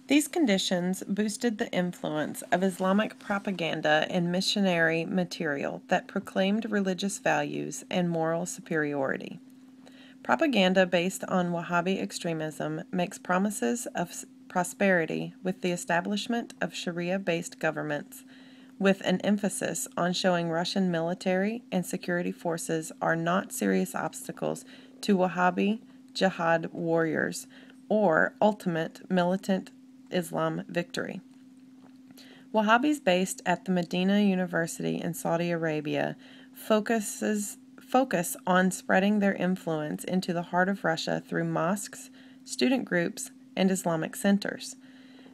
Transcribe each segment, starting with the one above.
These conditions boosted the influence of Islamic propaganda and missionary material that proclaimed religious values and moral superiority. Propaganda based on Wahhabi extremism makes promises of prosperity with the establishment of Sharia-based governments, with an emphasis on showing Russian military and security forces are not serious obstacles to Wahhabi jihad warriors or ultimate militant Islam victory. Wahhabis based at the Medina University in Saudi Arabia focus on spreading their influence into the heart of Russia through mosques, student groups, and Islamic centers.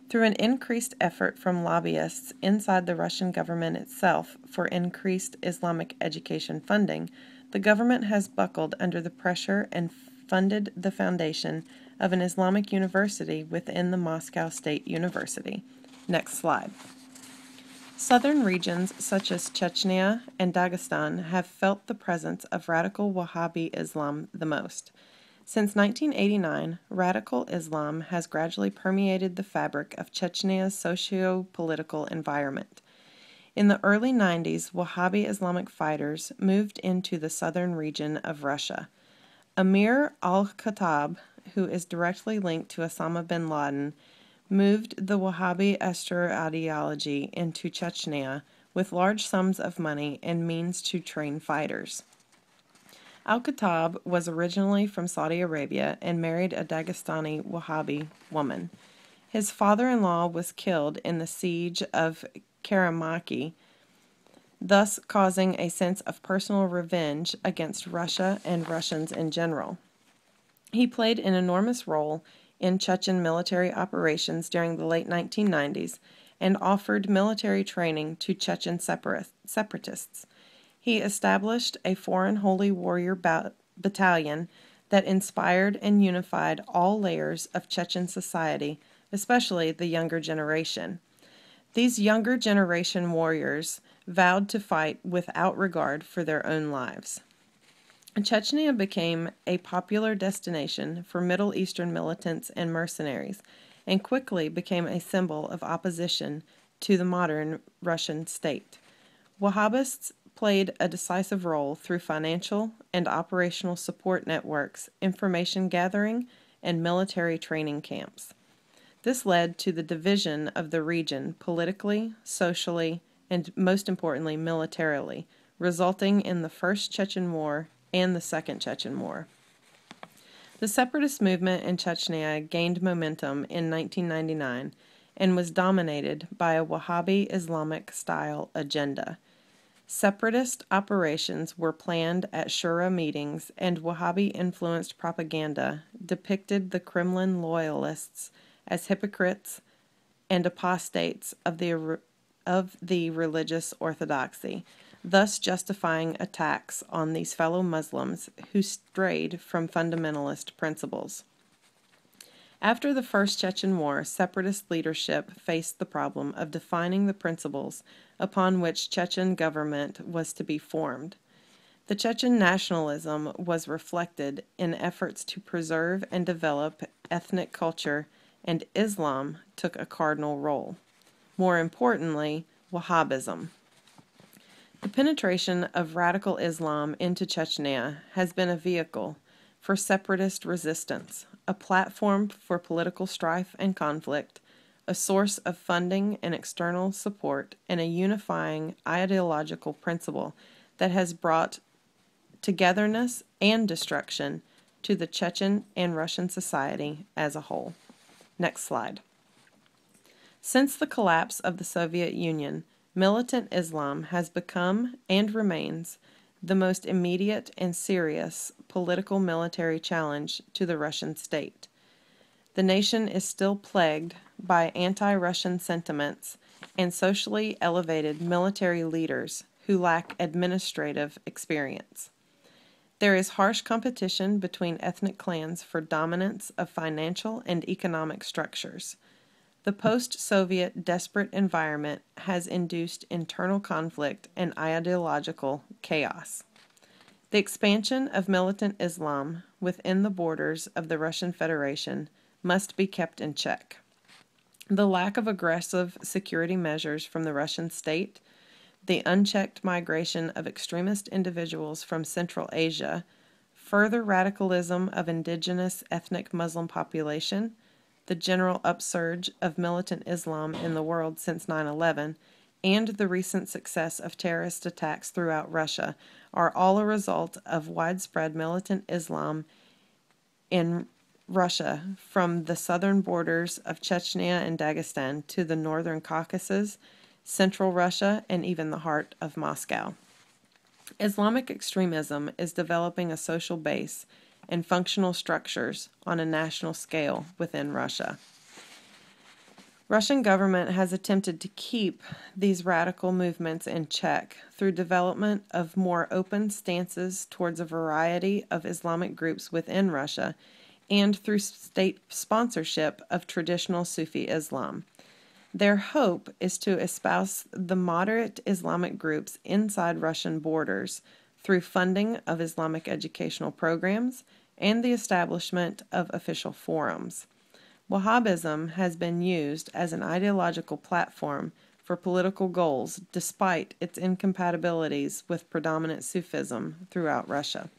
Through an increased effort from lobbyists inside the Russian government itself for increased Islamic education funding, the government has buckled under the pressure and funded the foundation of an Islamic university within the Moscow State University. Next slide. Southern regions such as Chechnya and Dagestan have felt the presence of radical Wahhabi Islam the most. Since 1989, radical Islam has gradually permeated the fabric of Chechnya's socio-political environment. In the early 90s, Wahhabi Islamic fighters moved into the southern region of Russia. Amir al-Khattab, who is directly linked to Osama bin Laden, moved the Wahhabi Ashur ideology into Chechnya with large sums of money and means to train fighters. Al-Khattab was originally from Saudi Arabia and married a Dagestani Wahhabi woman. His father-in-law was killed in the siege of Karamaki, thus causing a sense of personal revenge against Russia and Russians in general. He played an enormous role in Chechen military operations during the late 1990s and offered military training to Chechen separatists. He established a foreign holy warrior battalion that inspired and unified all layers of Chechen society, especially the younger generation. These younger generation warriors vowed to fight without regard for their own lives. Chechnya became a popular destination for Middle Eastern militants and mercenaries, and quickly became a symbol of opposition to the modern Russian state. Wahhabists played a decisive role through financial and operational support networks, information gathering, and military training camps. This led to the division of the region politically, socially, and most importantly, militarily, resulting in the First Chechen War and the Second Chechen War. The separatist movement in Chechnya gained momentum in 1999 and was dominated by a Wahhabi Islamic-style agenda. Separatist operations were planned at Shura meetings, and Wahhabi-influenced propaganda depicted the Kremlin loyalists as hypocrites and apostates of the religious orthodoxy, thus justifying attacks on these fellow Muslims who strayed from fundamentalist principles. After the First Chechen War, separatist leadership faced the problem of defining the principles upon which Chechen government was to be formed. The Chechen nationalism was reflected in efforts to preserve and develop ethnic culture, and Islam took a cardinal role. More importantly, Wahhabism. The penetration of radical Islam into Chechnya has been a vehicle for separatist resistance, a platform for political strife and conflict, a source of funding and external support, and a unifying ideological principle that has brought togetherness and destruction to the Chechen and Russian society as a whole. Next slide. Since the collapse of the Soviet Union, militant Islam has become and remains the most immediate and serious political military challenge to the Russian state. The nation is still plagued by anti-Russian sentiments and socially elevated military leaders who lack administrative experience. There is harsh competition between ethnic clans for dominance of financial and economic structures. The post-Soviet desperate environment has induced internal conflict and ideological chaos. The expansion of militant Islam within the borders of the Russian Federation must be kept in check. The lack of aggressive security measures from the Russian state, the unchecked migration of extremist individuals from Central Asia, further radicalism of indigenous ethnic Muslim population, the general upsurge of militant Islam in the world since 9/11, and the recent success of terrorist attacks throughout Russia are all a result of widespread militant Islam in Russia, from the southern borders of Chechnya and Dagestan to the northern Caucasus, central Russia, and even the heart of Moscow. Islamic extremism is developing a social base and functional structures on a national scale within Russia. Russian government has attempted to keep these radical movements in check through development of more open stances towards a variety of Islamic groups within Russia and through state sponsorship of traditional Sufi Islam. Their hope is to espouse the moderate Islamic groups inside Russian borders through funding of Islamic educational programs and the establishment of official forums. Wahhabism has been used as an ideological platform for political goals despite its incompatibilities with predominant Sufism throughout Russia.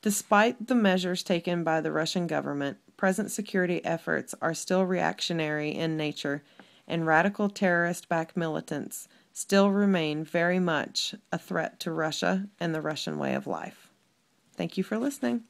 Despite the measures taken by the Russian government, present security efforts are still reactionary in nature, and radical terrorist-backed militants still remain very much a threat to Russia and the Russian way of life. Thank you for listening.